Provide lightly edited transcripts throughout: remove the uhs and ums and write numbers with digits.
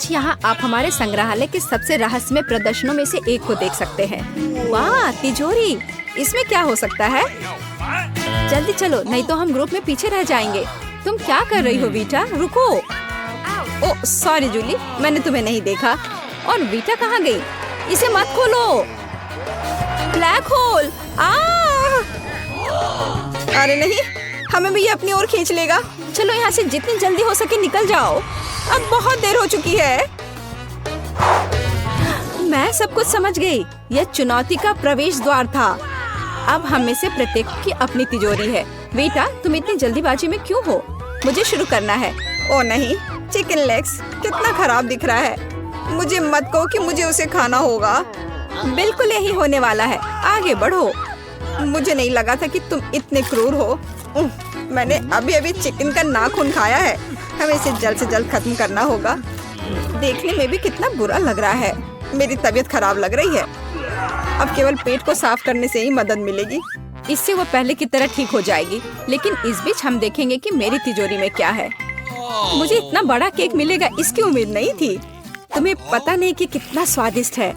आज यहाँ आप हमारे संग्रहालय के सबसे रहस्यमय प्रदर्शनों में से एक को देख सकते हैं। वाह, तिजोरी! इसमें क्या हो सकता है? जल्दी चलो, नहीं तो हम ग्रुप में पीछे रह जाएंगे। तुम क्या कर रही हो वीटा? रुको। ओह सॉरी जूली, मैंने तुम्हें नहीं देखा। और वीटा कहाँ गई? इसे मत खोलो। Black hole! अरे नहीं, हमें भी ये अपनी ओर खींच लेगा। चलो यहाँ से जितनी जल्दी हो सके निकल जाओ। अब बहुत देर हो चुकी है। मैं सब कुछ समझ गई। यह चुनौती का प्रवेश द्वार था। अब हम में से प्रत्येक की अपनी तिजोरी है। बेटा, तुम इतनी जल्दीबाजी में क्यों हो? मुझे शुरू करना है। ओ नहीं, चिकन लेग्स कितना खराब दिख रहा है। मुझे मत कहो कि मुझे उसे खाना होगा। बिल्कुल यही होने वाला है। आगे बढ़ो। मुझे नहीं लगा था कि तुम इतने क्रूर हो। मैंने अभी अभी चिकन का नाखून खाया है। हमें इसे जल्द से जल्द खत्म करना होगा। देखने में भी कितना बुरा लग रहा है। मेरी तबीयत खराब लग रही है। अब केवल पेट को साफ करने से ही मदद मिलेगी। इससे वो पहले की तरह ठीक हो जाएगी। लेकिन इस बीच हम देखेंगे कि मेरी तिजोरी में क्या है। मुझे इतना बड़ा केक मिलेगा, इसकी उम्मीद नहीं थी। तुम्हें पता नहीं कि कितना स्वादिष्ट है।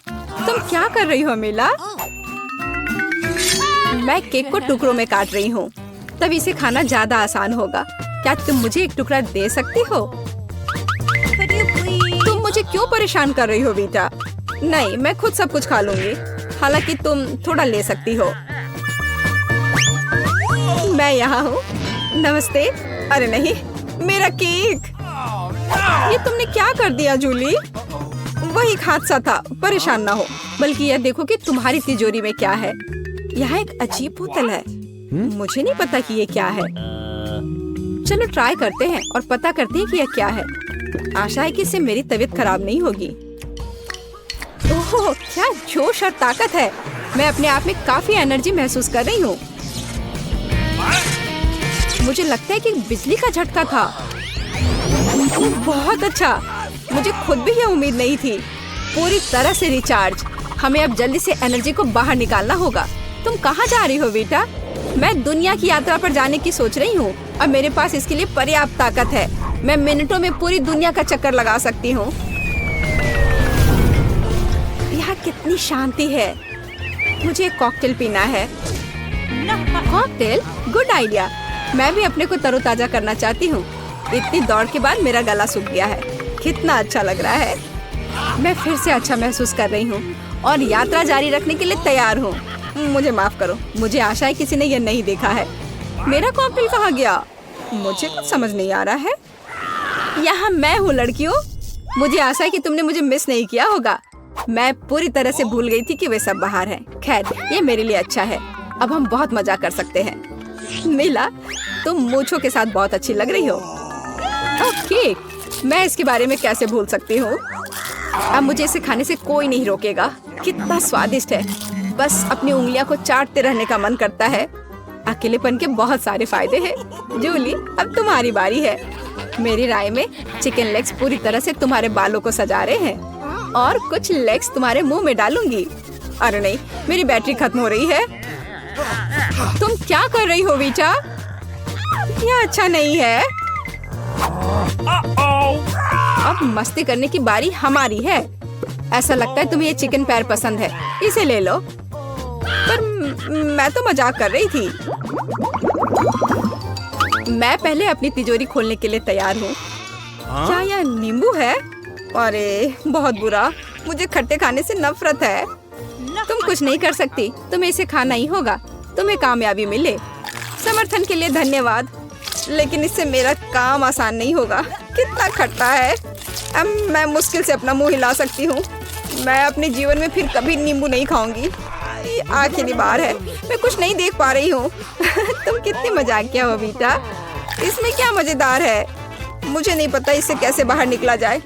तुम क्या कर रही हो मीला? मैं केक को टुकड़ों में काट रही हूँ, तब इसे खाना ज्यादा आसान होगा। क्या तुम मुझे एक टुकड़ा दे सकती हो? तुम मुझे क्यों परेशान कर रही हो बेटा? नहीं, मैं खुद सब कुछ खा लूंगी। हालांकि तुम थोड़ा ले सकती हो। मैं यहाँ हूँ। नमस्ते। अरे नहीं, मेरा केक! ये तुमने क्या कर दिया जूली? वही हादसा था, परेशान ना हो। बल्कि यह देखो कि तुम्हारी तिजोरी में क्या है। यहाँ एक अजीब बोतल है। मुझे नहीं पता कि ये क्या है। चलो ट्राई करते हैं और पता करते हैं कि यह क्या है। आशा है कि इससे मेरी तबीयत खराब नहीं होगी। ओह, क्या जोश और ताकत है। मैं अपने आप में काफी एनर्जी महसूस कर रही हूँ। मुझे लगता है कि बिजली का झटका था। बहुत अच्छा। मुझे खुद भी यह उम्मीद नहीं थी। पूरी तरह से रिचार्ज। हमें अब जल्दी से एनर्जी को बाहर निकालना होगा। तुम कहाँ जा रही हो बेटा? मैं दुनिया की यात्रा पर जाने की सोच रही हूँ। अब मेरे पास इसके लिए पर्याप्त ताकत है। मैं मिनटों में पूरी दुनिया का चक्कर लगा सकती हूँ। यहाँ कितनी शांति है। मुझे एक कॉकटेल पीना है। कॉकटेल? Good idea. मैं भी अपने को तरोताजा करना चाहती हूँ। इतनी दौड़ के बाद मेरा गला सूख गया है। कितना अच्छा लग रहा है। मैं फिर से अच्छा महसूस कर रही हूँ और यात्रा जारी रखने के लिए तैयार हूँ। मुझे माफ करो। मुझे आशा है किसी ने यह नहीं देखा है। मेरा कॉकटेल कहाँ गया? मुझे कुछ समझ नहीं आ रहा है। यहाँ मैं हूँ लड़कियों। मुझे आशा है कि तुमने मुझे मिस नहीं किया होगा। मैं पूरी तरह से भूल गई थी कि वे सब बाहर हैं। खैर, ये मेरे लिए अच्छा है। अब हम बहुत मजा कर सकते हैं। मीला, तुम मूंछों के साथ बहुत अच्छी लग रही हो। ओके, मैं इसके बारे में कैसे भूल सकती हूँ। अब मुझे इसे खाने से कोई नहीं रोकेगा। कितना स्वादिष्ट है। बस अपनी उंगलियां को चाटते रहने का मन करता है। अकेलेपन के बहुत सारे फायदे हैं। जूली, अब तुम्हारी बारी है। मेरी राय में चिकन लेग्स पूरी तरह से तुम्हारे बालों को सजा रहे हैं और कुछ लेग्स तुम्हारे मुंह में डालूंगी। अरे नहीं, मेरी बैटरी खत्म हो रही है। तुम क्या कर रही हो बेटा? यह अच्छा नहीं है। अब मस्ती करने की बारी हमारी है। ऐसा लगता है तुम्हें ये चिकन पैर पसंद है। इसे ले लो। पर मैं तो मजाक कर रही थी। मैं पहले अपनी तिजोरी खोलने के लिए तैयार हूँ। क्या यह नींबू है? अरे बहुत बुरा। मुझे खट्टे खाने से नफरत है। तुम कुछ नहीं कर सकती। तुम्हें इसे खाना ही होगा। तुम्हें कामयाबी मिले। समर्थन के लिए धन्यवाद। लेकिन इससे मेरा काम आसान नहीं होगा। कितना खट्टा है। अब मैं मुश्किल से अपना मुंह हिला सकती हूँ। मैं अपने जीवन में फिर कभी नींबू नहीं खाऊंगी। ये आखिरी बार है। मैं कुछ नहीं देख पा रही हूँ। तुम कितनी मजाकिया हो बेटा। इसमें क्या मजेदार है? मुझे नहीं पता इससे कैसे बाहर निकला जाए।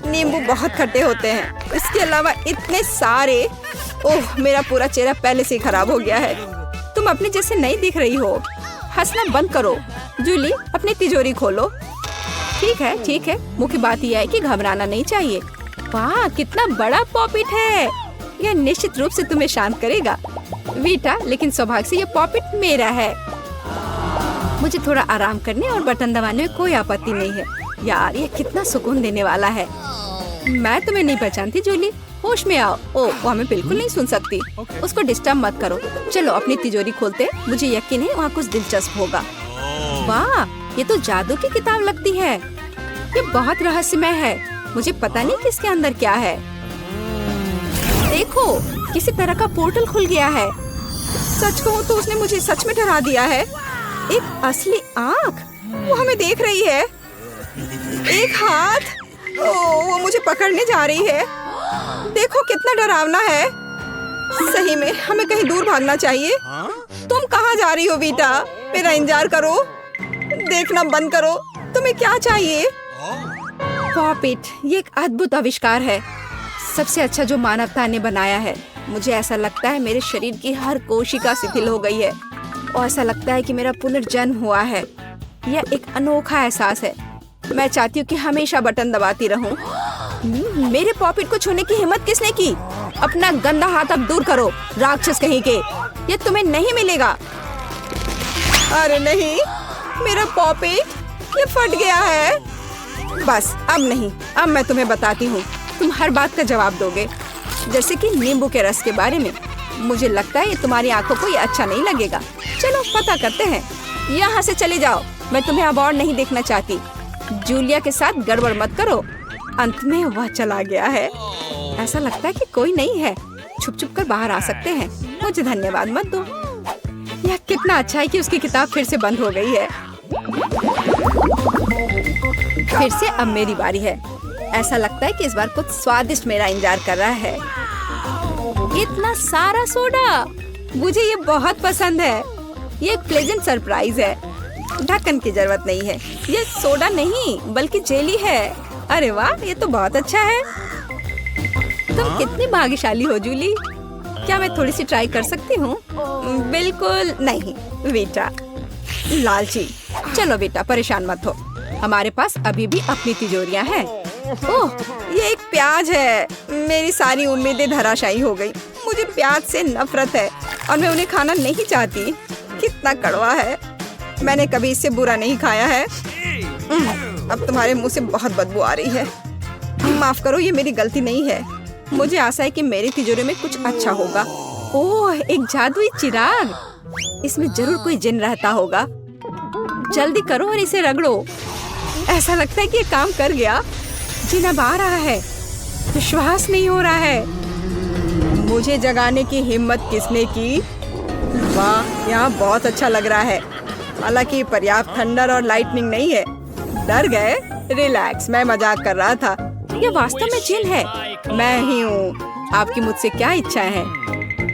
नींबू बहुत खट्टे होते हैं। इसके अलावा इतने सारे। ओह, मेरा पूरा चेहरा पहले से ही खराब हो गया है। तुम अपने जैसे नहीं दिख रही हो। हंसना बंद करो। जूली, अपनी तिजोरी खोलो। ठीक है, ठीक है। मुख्य बात यह है कि घबराना नहीं चाहिए। वाह, कितना बड़ा पॉपिट है। यह निश्चित रूप से तुम्हें शांत करेगा वीटा। लेकिन सौभाग्य से यह पॉपिट मेरा है। मुझे थोड़ा आराम करने और बटन दबाने में कोई आपत्ति नहीं है। यार ये कितना सुकून देने वाला है। मैं तुम्हें नहीं पहचानती जूली, होश में आओ। ओ, वो हमें बिल्कुल नहीं सुन सकती। उसको डिस्टर्ब मत करो। चलो अपनी तिजोरी खोलते, मुझे यकीन है वहाँ कुछ दिलचस्प होगा। वाह, ये तो जादू की किताब लगती है। ये बहुत रहस्यमय है, मुझे पता नहीं कि इसके अंदर क्या है। देखो, किसी तरह का पोर्टल खुल गया है। सच कहूँ तो उसने मुझे सच में डरा दिया है। एक असली आँख, वो हमें देख रही है। एक हाथ, वो मुझे पकड़ने जा रही है। देखो कितना डरावना है। सही में हमें कहीं दूर भागना चाहिए। तुम कहाँ जा रही हो वीटा? मेरा इंतजार करो, देखना बंद करो। तुम्हें क्या चाहिए? पॉपिट, ये एक अद्भुत आविष्कार है, सबसे अच्छा जो मानवता ने बनाया है। मुझे ऐसा लगता है मेरे शरीर की हर कोशिका शिथिल हो गई है और ऐसा लगता है कि मेरा पुनर्जन्म हुआ है। यह एक अनोखा एहसास है। मैं चाहती हूँ कि हमेशा बटन दबाती रहूं। मेरे पॉपिट को छूने की हिम्मत किसने की? अपना गंदा हाथ अब दूर करो, राक्षस कहीं के। ये तुम्हें नहीं मिलेगा। अरे नहीं, मेरा पॉपिट ये फट गया है। बस अब नहीं, अब मैं तुम्हें बताती हूँ। तुम हर बात का जवाब दोगे, जैसे कि नींबू के रस के बारे में। मुझे लगता है ये तुम्हारी आंखों को ये अच्छा नहीं लगेगा। चलो पता करते हैं। यहाँ से चले जाओ, मैं तुम्हें अब और नहीं देखना चाहती। जूलिया के साथ गड़बड़ मत करो। अंत में वह चला गया है। ऐसा लगता है कि कोई नहीं है। छुप छुप कर बाहर आ सकते हैं। मुझे धन्यवाद मत दो। यह कितना अच्छा है कि उसकी किताब फिर से बंद हो गई है। फिर से अब मेरी बारी है। ऐसा लगता है कि इस बार कुछ स्वादिष्ट मेरा इंतजार कर रहा है। इतना सारा सोडा, मुझे ये बहुत पसंद है। ये एक प्लेजेंट सरप्राइज है। ढक्कन की जरूरत नहीं है। ये सोडा नहीं बल्कि जेली है। अरे वाह, ये तो बहुत अच्छा है। तुम कितनी भाग्यशाली हो जूली। क्या मैं थोड़ी सी ट्राई कर सकती हूँ? बिल्कुल नहीं बेटा, लालची। चलो बेटा, परेशान मत हो, हमारे पास अभी भी अपनी तिजोरियाँ हैं। ओह, ये एक प्याज है। मेरी सारी उम्मीदें धराशायी हो गई। मुझे प्याज से नफरत है और मैं उन्हें खाना नहीं चाहती। कितना कड़वा है। मैंने कभी इससे बुरा नहीं खाया है। अब तुम्हारे मुंह से बहुत बदबू आ रही है। माफ करो, ये मेरी गलती नहीं है। मुझे आशा है कि मेरी तिजोरी में कुछ अच्छा होगा। ओह, एक जादुई चिराग। इसमें जरूर कोई जिन रहता होगा। जल्दी करो और इसे रगड़ो। ऐसा लगता है कि ये काम कर गया। जिन अब आ रहा है। विश्वास नहीं हो रहा है। मुझे जगाने की हिम्मत किसने की? वाह, यहाँ बहुत अच्छा लग रहा है। हालांकि पर्याप्त थंडर और लाइटनिंग नहीं है। डर गए? रिलैक्स, मैं मजाक कर रहा था। ये वास्तव में जिन है। मैं ही हूँ। आपकी मुझसे क्या इच्छा है?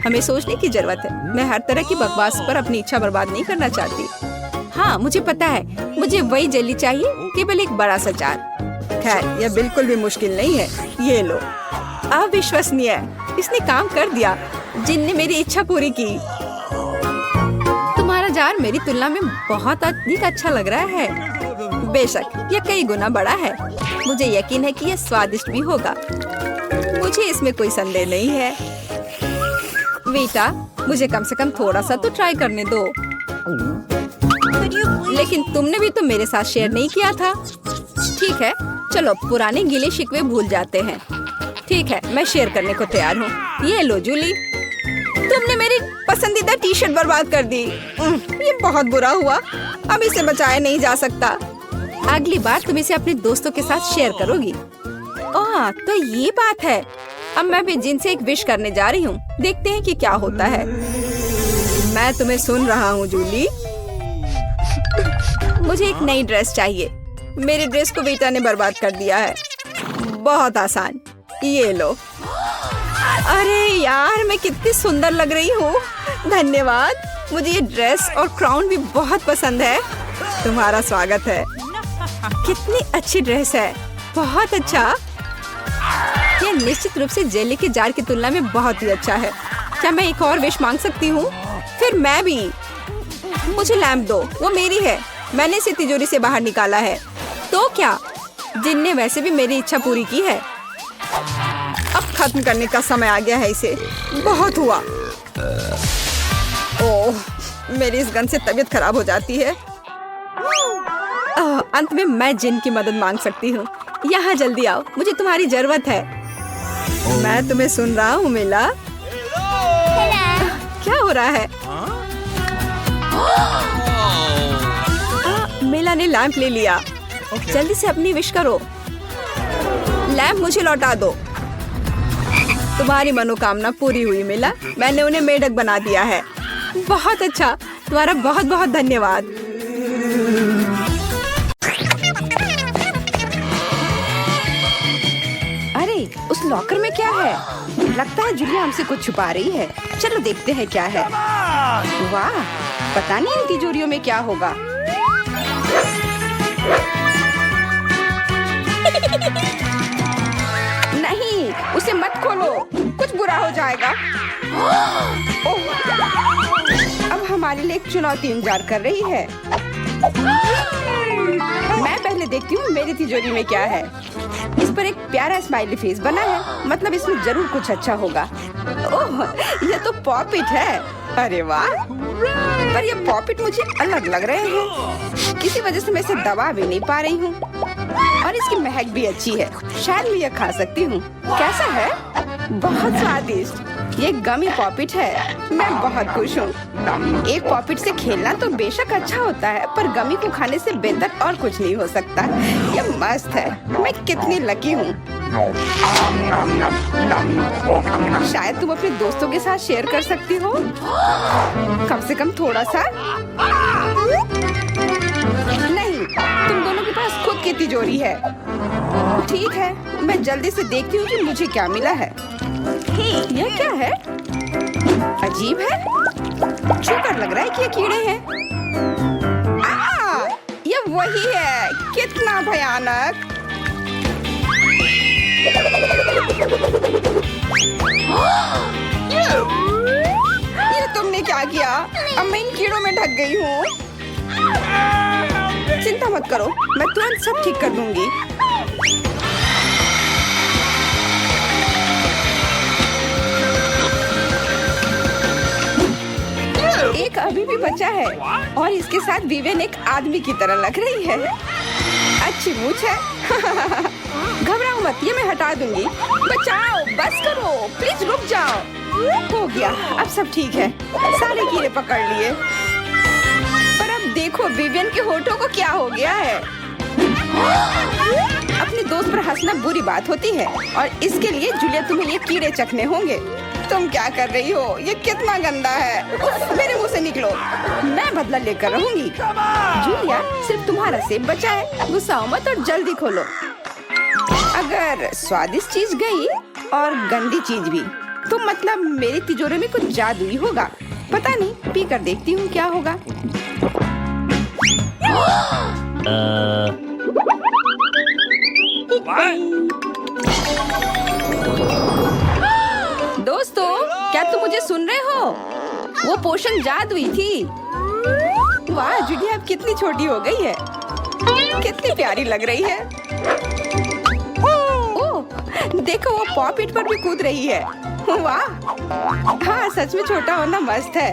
हमें सोचने की जरूरत है। मैं हर तरह की बकवास पर अपनी इच्छा बर्बाद नहीं करना चाहती। हाँ, मुझे पता है। मुझे वही जेली चाहिए, केवल एक बड़ा सा जार। खैर, यह बिल्कुल भी मुश्किल नहीं है। ये लो। अविश्वसनीय, इसने काम कर दिया। जिन ने मेरी इच्छा पूरी की। तुम्हारा जार मेरी तुलना में बहुत अधिक अच्छा लग रहा है। बेशक, यह कई गुना बड़ा है। मुझे यकीन है कि यह स्वादिष्ट भी होगा। मुझे इसमें कोई संदेह नहीं है। बेटा, मुझे कम से कम थोड़ा सा तो ट्राई करने दो। लेकिन तुमने भी तो मेरे साथ शेयर नहीं किया था। ठीक है, चलो पुराने गिले शिकवे भूल जाते हैं। ठीक है, मैं शेयर करने को तैयार हूँ। ये लो जूली, तुमने मेरी पसंदीदा टी शर्ट बर्बाद कर दी। ये बहुत बुरा हुआ। अब इसे बचाया नहीं जा सकता। अगली बार तुम इसे अपने दोस्तों के साथ शेयर करोगी। ओह, तो ये बात है। अब मैं भी जिन से एक विश करने जा रही हूँ। देखते हैं कि क्या होता है। मैं तुम्हें सुन रहा हूँ जूली। मुझे एक नई ड्रेस चाहिए। मेरी ड्रेस को बेटा ने बर्बाद कर दिया है। बहुत आसान, ये लो। अरे यार, मैं कितनी सुंदर लग रही हूँ। धन्यवाद। मुझे ये ड्रेस और क्राउन भी बहुत पसंद है। तुम्हारा स्वागत है। कितनी अच्छी ड्रेस है। बहुत अच्छा। यह निश्चित रूप से जेली के जार की तुलना में बहुत ही अच्छा है। क्या मैं एक और विश मांग सकती हूँ? फिर मैं भी। मुझे लैम्प दो, वो मेरी है। मैंने इसे तिजोरी से बाहर निकाला है। तो क्या? जिन ने वैसे भी मेरी इच्छा पूरी की है। अब खत्म करने का समय आ गया है इसे। बहुत हुआ। ओह, मेरी इस गन से तबीयत खराब हो जाती है। अंत में मैं जिन की मदद मांग सकती हूँ। यहाँ जल्दी आओ, मुझे तुम्हारी जरूरत है। मैं तुम्हें सुन रहा हूँ मिला। क्या हो रहा है? मिला ने लैंप ले लिया। जल्दी से अपनी विश करो। लैंप मुझे लौटा दो। तुम्हारी मनोकामना पूरी हुई मिला। मैंने उन्हें मेढक बना दिया है। बहुत अच्छा, तुम्हारा बहुत बहुत धन्यवाद। अरे उस लॉकर में क्या है? लगता है जूलिया हमसे कुछ छुपा रही है। चलो देखते हैं क्या है। वाह, पता नहीं इन तिजोरियों में क्या होगा। नहीं, उसे मत खोलो, कुछ बुरा हो जाएगा। ओह, अब हमारे लिए एक चुनौती इंतजार कर रही है। मैं पहले देखती हूँ मेरी तिजोरी में क्या है। इस पर एक प्यारा स्माइली फेस बना है, मतलब इसमें जरूर कुछ अच्छा होगा। ओह, ये तो पॉपिट है। अरे वाह, पर ये पॉपिट मुझे अलग लग रहे हैं। किसी वजह से मैं इसे दबा भी नहीं पा रही हूँ। और इसकी महक भी अच्छी है, शायद मैं ये खा सकती हूँ। कैसा है? बहुत स्वादिष्ट। ये गमी पॉपिट है। मैं बहुत खुश हूँ। एक पॉपिट से खेलना तो बेशक अच्छा होता है, पर गमी को खाने से बेहतर और कुछ नहीं हो सकता। ये मस्त है। मैं कितनी लकी हूँ। शायद तुम अपने दोस्तों के साथ शेयर कर सकती हो, कम से कम थोड़ा सा। नहीं, तुम दोनों के पास खुद की तिजोरी है। ठीक है, मैं जल्दी से देखती हूँ कि मुझे क्या मिला है। यह क्या है? अजीब है। छूकर लग रहा है कि ये कीड़े हैं। ये वही है। कितना भयानक। ये तुमने क्या किया? अब मैं इन कीड़ों में ढक गई हूँ। चिंता मत करो, मैं तुरंत सब ठीक कर दूंगी। एक अभी भी बचा है और इसके साथ विवेन एक आदमी की तरह लग रही है। अच्छी मूंछ है। घबराओ मत, ये मैं हटा दूंगी। बचाओ, बस करो, प्लीज रुक जाओ। हो गया, अब सब ठीक है। सारे कीड़े पकड़ लिए। पर अब देखो विवेन के होठों को क्या हो गया है। अपने दोस्त पर हंसना बुरी बात होती है और इसके लिए जूलिया तुम्हें ये कीड़े चखने होंगे। तुम क्या कर रही हो? ये कितना गंदा है। मेरे मुंह से निकलो। मैं बदला लेकर रहूंगी। जूलिया, सिर्फ तुम्हारा सेब बचा है। गुस्साओ मत और जल्दी खोलो। अगर स्वादिष्ट चीज गई और गंदी चीज भी, तो मतलब मेरी तिजोरी में कुछ जादू ही होगा। पता नहीं, पी कर देखती हूँ क्या होगा। दोस्तों, क्या तुम मुझे सुन रहे हो? वो पोशन जादुई थी। वाह, जूलिया अब कितनी छोटी हो गई है। कितनी प्यारी लग रही है। ओह, देखो वो पॉपिट पर भी कूद रही है। वाह, हाँ सच में छोटा होना मस्त है।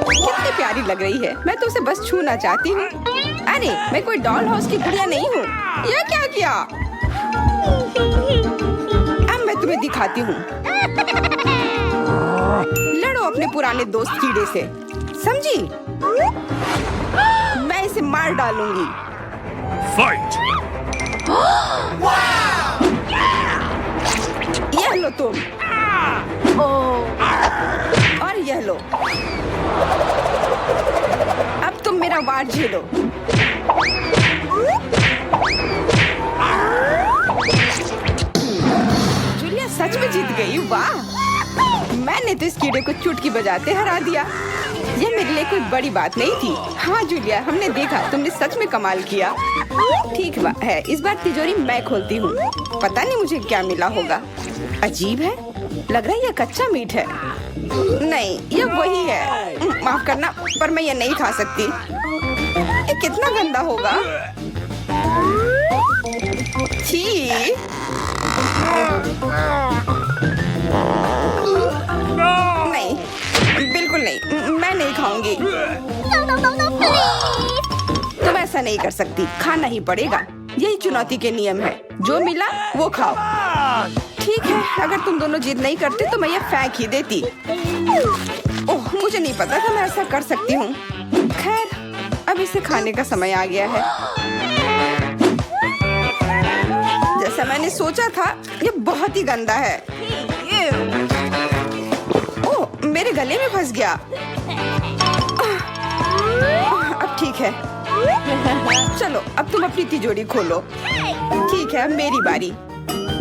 कितनी प्यारी लग रही है। मैं तो उसे बस छूना चाहती हूँ। अरे, मैं कोई डॉल हाउस की गुड़िया नहीं हूँ। यह क्या किया? अब मैं तुम्हें दिखाती हूँ। लड़ो अपने पुराने दोस्त कीड़े से, समझी? मैं इसे मार डालूंगी। Fight! यह लो तुम। और यह लो। अब तुम मेरा वार झेलो। जूलिया सच में जीत गई। वाह, मैंने तो इस कीड़े को चुटकी बजाते हरा दिया। यह मेरे लिए कोई बड़ी बात नहीं थी। हाँ जूलिया, हमने देखा, तुमने सच में कमाल किया। ठीक है, इस बार तिजोरी मैं खोलती हूँ। पता नहीं मुझे क्या मिला होगा। अजीब है, लग रहा है यह कच्चा मीट है। नहीं, यह वही है। माफ करना, पर मैं ये नहीं खा सकती। ये कितना गंदा होगा। छी। नहीं, बिल्कुल नहीं, मैं नहीं खाऊंगी। ऐसा नहीं कर सकती, खाना ही पड़ेगा। यही चुनौती के नियम है, जो मिला वो खाओ। ठीक है, अगर तुम दोनों जिद नहीं करते तो मैं ये फेंक ही देती। ओह, मुझे नहीं पता था मैं ऐसा कर सकती हूँ। खैर, अब इसे खाने का समय आ गया है। जैसा मैंने सोचा था, ये बहुत ही गंदा है। ओह, मेरे गले में फंस गया। अब ठीक है। चलो, अब तुम अपनी तिजोरी खोलो। ठीक है, अब मेरी बारी।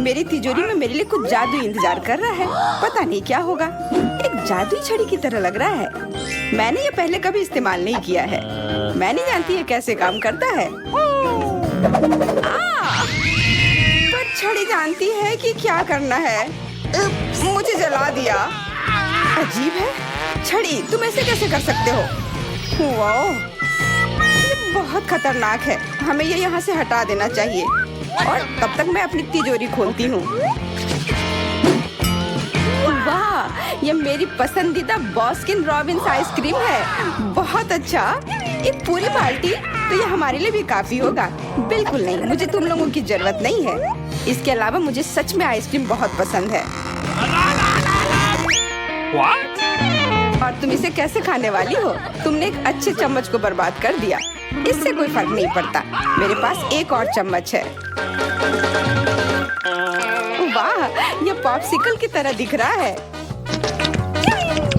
मेरी तिजोरी में मेरे लिए कुछ जादू इंतजार कर रहा है। पता नहीं क्या होगा। एक जादुई छड़ी की तरह लग रहा है। मैंने ये पहले कभी इस्तेमाल नहीं किया है। मैं नहीं जानती ये कैसे काम करता है। पर छड़ी जानती है कि क्या करना है। मुझे जला दिया। अजीब है। छड़ी, तुम ऐसे कैसे कर सकते हो? वाओ, ये बहुत खतरनाक है। हमें ये यहाँ से हटा देना चाहिए। और तब तक मैं अपनी तिजोरी खोलती हूँ। वाह, ये मेरी पसंदीदा बास्किन रॉबिन्स आइसक्रीम है। बहुत अच्छा। एक पूरी बाल्टी तो ये हमारे लिए भी काफी होगा। बिल्कुल नहीं, मुझे तुम लोगों की जरूरत नहीं है। इसके अलावा मुझे सच में आइसक्रीम बहुत पसंद है। What? और तुम इसे कैसे खाने वाली हो? तुमने एक अच्छे चम्मच को बर्बाद कर दिया। इससे कोई फर्क नहीं पड़ता। मेरे पास एक और चम्मच है। वाह, ये पॉप्सिकल की तरह दिख रहा है।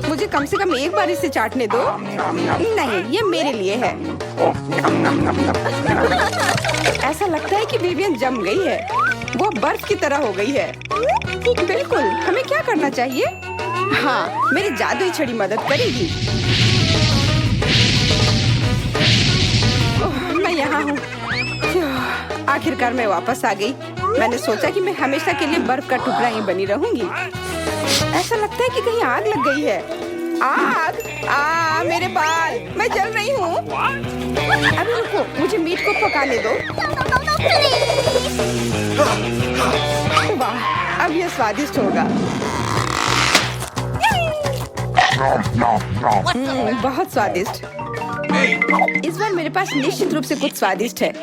मुझे कम से कम एक बार इसे चाटने दो। नहीं, ये मेरे लिए है। ऐसा लगता है कि विवियन जम गई है। वो बर्फ की तरह हो गई है। बिल्कुल, हमें क्या करना चाहिए? हाँ, मेरी जादुई छड़ी मदद करेगी। मैं यहाँ हूँ। आखिरकार मैं वापस आ गई। मैंने सोचा कि मैं हमेशा के लिए बर्फ का टुकड़ा ही बनी रहूंगी। ऐसा लगता है कि कहीं आग लग गई है। आग! मेरे बाल! मैं जल रही हूँ। अभी रुको, मुझे मीट को पकाने दो। वाह, अब यह स्वादिष्ट होगा। बहुत स्वादिष्ट। इस बार मेरे पास निश्चित रूप से कुछ स्वादिष्ट है।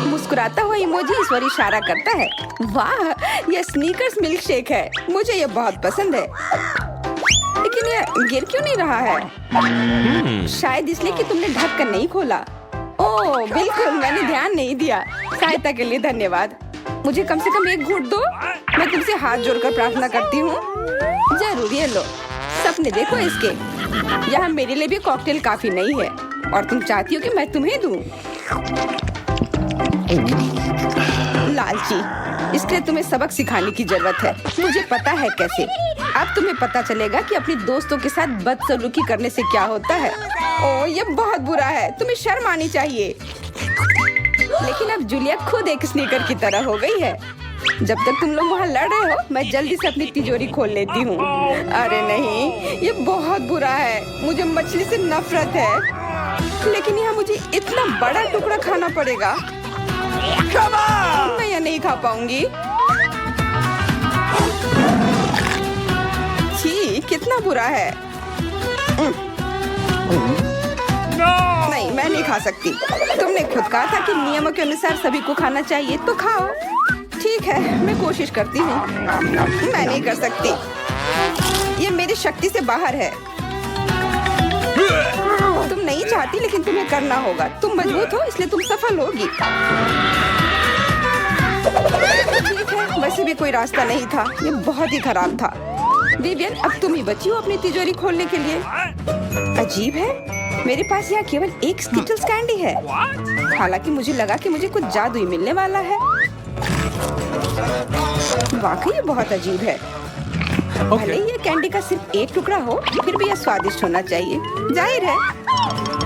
मुस्कुराता हुआ इमोजी इस बार इशारा करता है। वाह, यह स्नीकर्स मिल्क शेक है। मुझे यह बहुत पसंद है। लेकिन यह गिर क्यों नहीं रहा है? शायद इसलिए कि तुमने ढक्कन नहीं खोला। ओह, बिल्कुल, मैंने ध्यान नहीं दिया। सहायता के लिए धन्यवाद। मुझे कम से कम एक घूंट दो। मैं तुमसे हाथ जोड़कर प्रार्थना करती हूँ। जरूर, ये लो। सपने देखो इसके। यहाँ मेरे लिए भी कॉकटेल काफी नहीं है। और तुम चाहती हो कि मैं तुम्हें दूं? लालची, इसलिए तुम्हें सबक सिखाने की जरूरत है। मुझे पता है कैसे। अब तुम्हें पता चलेगा कि अपने दोस्तों के साथ बदसलूकी करने से क्या होता है। ओह, ये बहुत बुरा है। तुम्हें शर्म आनी चाहिए। लेकिन अब जूलिया खुद एक स्नीकर की तरह हो गई है। जब तक तुम लोग वहाँ लड़ रहे हो, मैं जल्दी से अपनी तिजोरी खोल लेती हूँ। अरे नहीं, ये बहुत बुरा है। मुझे मछली से नफरत है। लेकिन यहाँ मुझे इतना बड़ा टुकड़ा खाना पड़ेगा। मैं यह नहीं खा पाऊंगी। छी, कितना बुरा है। नहीं, मैं नहीं खा सकती। तुमने खुद कहा था कि नियमों के अनुसार सभी को खाना चाहिए, तो खाओ। ठीक है, मैं कोशिश करती हूँ। मैं नहीं कर सकती। ये मेरी शक्ति से बाहर है। तुम नहीं चाहती, लेकिन तुम्हें करना होगा। तुम मजबूत हो, इसलिए तुम सफल होगी। ठीक है, वैसे भी कोई रास्ता नहीं था। ये बहुत ही खराब था। विवियन, अब तुम ही बची हो अपनी तिजोरी खोलने के लिए। अजीब है, मेरे पास यहाँ केवल एक स्किटल्स कैंडी है। हालांकि मुझे लगा कि मुझे कुछ जादू मिलने वाला है। वाकई ये बहुत अजीब है। भले ये कैंडी का सिर्फ एक टुकड़ा हो, फिर भी यह स्वादिष्ट होना चाहिए। जाहिर है,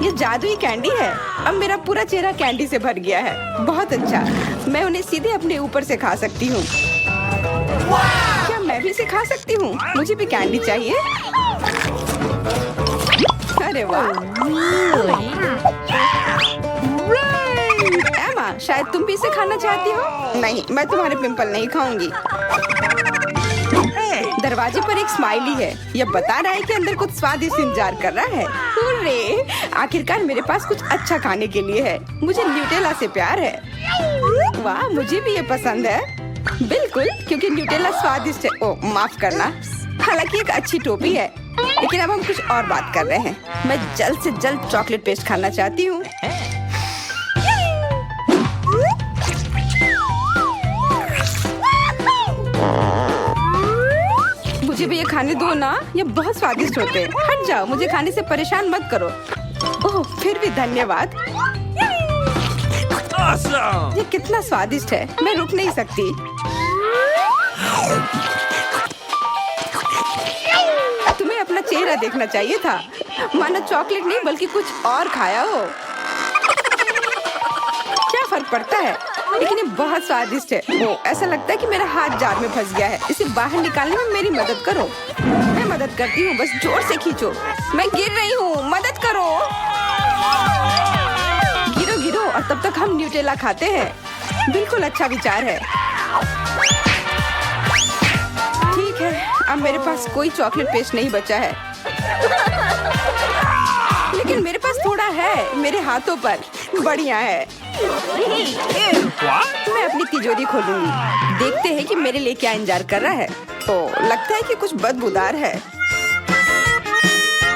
ये जादुई कैंडी है। अब मेरा पूरा चेहरा कैंडी से भर गया है। बहुत अच्छा, मैं उन्हें सीधे अपने ऊपर से खा सकती हूँ। क्या मैं भी इसे खा सकती हूँ? मुझे भी कैंडी चाहिए। अरे वाह, एमा, शायद तुम भी इसे खाना चाहती हो। नहीं, मैं तुम्हारे पिंपल नहीं खाऊंगी। दरवाजे पर एक स्माइली है। यह बता रहा है कि अंदर कुछ स्वादिष्ट इंतजार कर रहा है। हुर्रे! आखिरकार मेरे पास कुछ अच्छा खाने के लिए है। मुझे न्यूटेला से प्यार है। वाह, मुझे भी ये पसंद है। बिल्कुल, क्योंकि न्यूटेला स्वादिष्ट है। ओह, माफ करना। हालांकि एक अच्छी टोपी है, लेकिन अब हम कुछ और बात कर रहे हैं। मैं जल्द से जल्द चॉकलेट पेस्ट खाना चाहती हूँ। मुझे भी ये खाने दो ना, ये बहुत स्वादिष्ट होते हैं। हट जाओ, मुझे खाने से परेशान मत करो। ओह, फिर भी धन्यवाद। Awesome! ये कितना स्वादिष्ट है, मैं रुक नहीं सकती। तुम्हें अपना चेहरा देखना चाहिए था। मानो चॉकलेट नहीं बल्कि कुछ और खाया हो। क्या फर्क पड़ता है, लेकिन ये बहुत स्वादिष्ट है। ओह, ऐसा लगता है कि मेरा हाथ जार में फंस गया है। इसे बाहर निकालने में मेरी मदद करो। मैं मदद करती हूँ, बस जोर से खींचो। मैं गिर रही हूँ, मदद करो। गिरो गिरो, और तब तक हम न्यूटेला खाते हैं। बिल्कुल अच्छा विचार है। ठीक है, अब मेरे पास कोई चॉकलेट पेस्ट नहीं बचा है, लेकिन मेरे पास थोड़ा है मेरे हाथों पर। बढ़िया है। मैं अपनी तिजोरी खोलूंगी। देखते हैं कि मेरे लिए क्या इंतजार कर रहा है। ओह, लगता है कि कुछ बदबूदार है।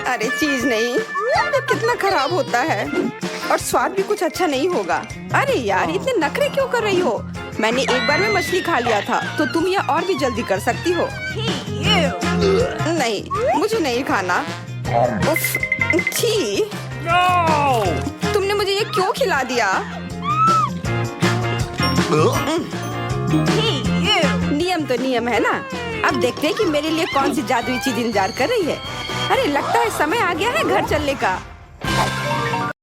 अरे चीज नहीं, ये कितना खराब होता है, और स्वाद भी कुछ अच्छा नहीं होगा। अरे यार, इतने नखरे क्यों कर रही हो? मैंने एक बार में मछली खा लिया था, तो तुम यह और भी जल्दी कर सकती हो। नहीं, मुझे नहीं खाना। उफ, छी! No! तुमने मुझे ये क्यों खिला दिया? नियम तो नियम है ना। अब देखते हैं कि मेरे लिए कौन सी जादुई चीज इंतजार कर रही है। अरे लगता है समय आ गया है घर चलने का।